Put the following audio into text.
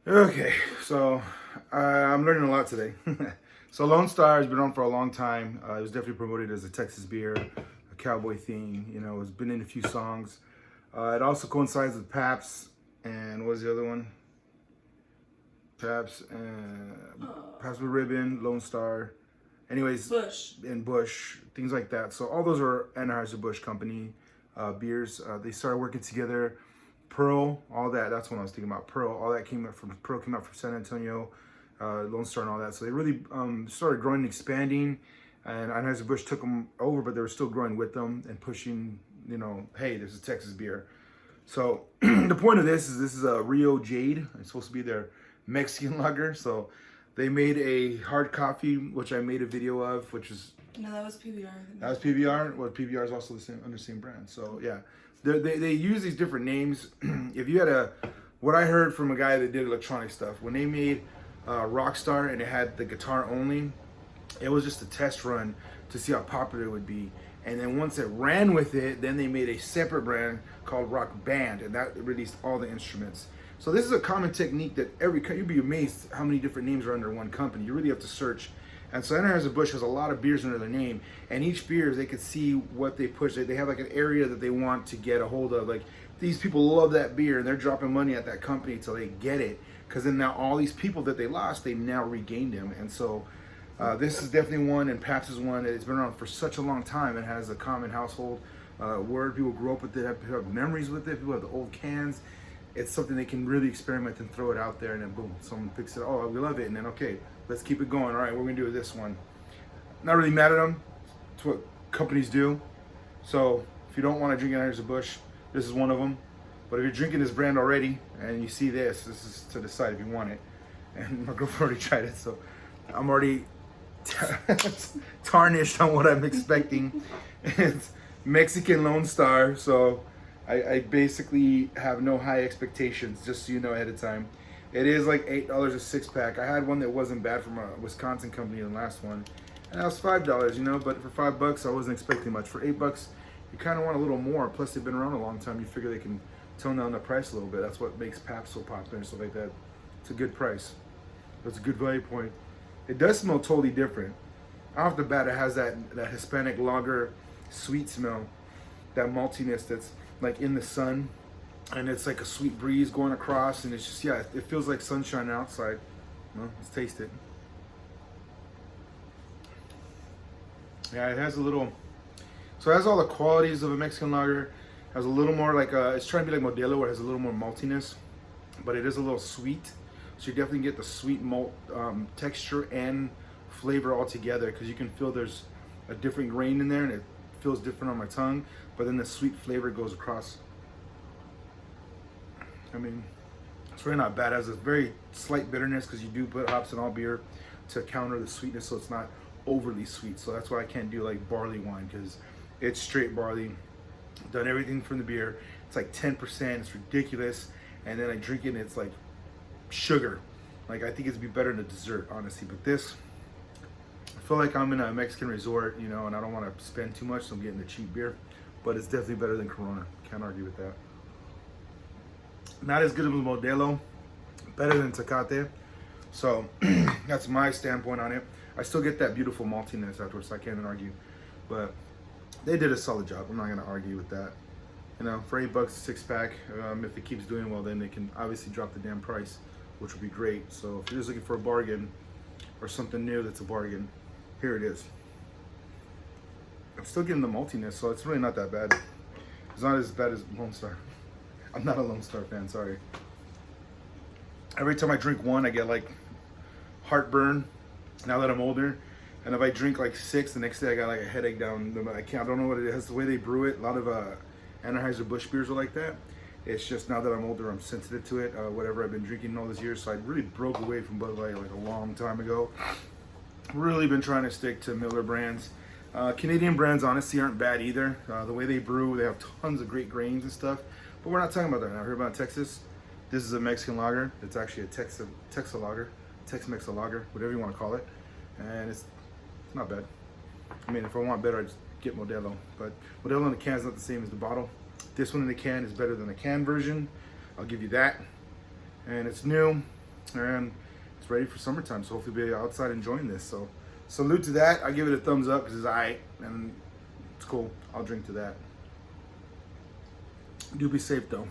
Okay, so I'm learning a lot today. So Lone Star has been on for a long time. It was definitely promoted as a Texas beer, a cowboy theme. You know, it's been in a few songs. It also coincides with Pabst and what was the other one? Pabst and Pabst Blue Ribbon, Lone Star. Anyways, Bush. and Bush, things like that. So all those are Anheuser-Busch company beers. They started working together. Pearl, all that. That's what I was thinking about. Pearl, all that came up from Pearl came out from San Antonio, Lone Star, and all that. So they really started growing and expanding, and Anheuser-Busch took them over, but they were still growing with them and pushing. You know, hey, this is Texas beer. So the point of this is a Rio Jade. It's supposed to be their Mexican lager. So they made a hard coffee, which I made a video of, which is No, that was PBR. that was PBR. Well, PBR is also the same under the same brand. So yeah, they use these different names. If you had what I heard from a guy that did electronic stuff, when they made Rockstar and it had the guitar only, it was just a test run to see how popular it would be. And then once it ran with it, then they made a separate brand called Rock Band, and that released all the instruments. So this is a common technique that you'd be amazed how many different names are under one company. You really have to search. And so Anheuser-Busch has a lot of beers under their name, and each beer they could see what they push. They have like an area that they want to get a hold of. Like these people love that beer, and they're dropping money at that company until they get it. Because then now all these people that they lost, they now regained them. And so this is definitely one, and Pabst is one. It's been around for such a long time. It has a common household word. People grow up with it, have memories with it. People have the old cans. It's something they can really experiment and throw it out there, and then boom, someone picks it. Oh, we love it, and then okay, let's keep it going. All right, we're gonna do this one. Not really mad at them. It's what companies do. So if you don't want to drink Anheuser-Busch, this is one of them. But if you're drinking this brand already and you see this is to decide if you want it. And my girlfriend already tried it, so I'm already tarnished on what I'm expecting. It's Mexican Lone Star, so I basically have no high expectations, just so you know ahead of time. It is like $8 a six pack. I had one that wasn't bad from a Wisconsin company, the last one, and that was $5, you know. But for $5, I wasn't expecting much. For $8, you kind of want a little more. Plus, they've been around a long time. You figure they can tone down the price a little bit. That's what makes Pabst so popular and stuff like that. It's a good price. That's a good value point. It does smell totally different. Off the bat, it has that Hispanic lager sweet smell, that maltiness that's like in the sun, and it's like a sweet breeze going across, and it's just, yeah, it feels like sunshine outside. Well, let's taste it. Yeah, it has a little, so it has all the qualities of a Mexican lager. It has a little more like it's trying to be like Modelo, where it has a little more maltiness, but it is a little sweet. So you definitely get the sweet malt texture and flavor all together, because you can feel there's a different grain in there, and it feels different on my tongue, but then the sweet flavor goes across. I mean, it's really not bad. It has a very slight bitterness, because you do put hops in all beer to counter the sweetness, so it's not overly sweet. So that's why I can't do like barley wine, because it's straight barley. Done everything from the beer. It's like 10%. It's ridiculous. And then I drink it, and it's like sugar. Like, I think it'd be better in a dessert, honestly. But this, I feel like I'm in a Mexican resort, you know, and I don't want to spend too much, so I'm getting the cheap beer. But it's definitely better than Corona. Can't argue with that. Not as good as Modelo, better than Tecate. So that's my standpoint on it. I still get that beautiful maltiness afterwards, so I can't even argue. But they did a solid job. I'm not going to argue with that. You know, for $8 a six pack, if it keeps doing well, then they can obviously drop the damn price, which would be great. So if you're just looking for a bargain or something new that's a bargain, here it is. I'm still getting the maltiness, so it's really not that bad. It's not as bad as Lone Star. I'm not a Lone Star fan, sorry. Every time I drink one, I get like heartburn now that I'm older. And if I drink like 6, the next day I got like a headache down. I don't know what it is. The way they brew it, a lot of Anheuser-Busch beers are like that. It's just now that I'm older, I'm sensitive to it. Whatever I've been drinking all these years, so I really broke away from Bud Light like a long time ago. Really been trying to stick to Miller brands. Canadian brands honestly aren't bad either. The way they brew, they have tons of great grains and stuff. But we're not talking about that now. We're about Texas. This is a Mexican lager. It's actually a Texas lager, Tex-Mex lager, whatever you want to call it. And it's not bad. I mean, if I want better, I just get Modelo. But Modelo in the can is not the same as the bottle. This one in the can is better than the can version. I'll give you that. And it's new. and it's ready for summertime. So hopefully be outside enjoying this. So salute to that. I give it a thumbs up because it's aight and it's cool. I'll drink to that. Do be safe though.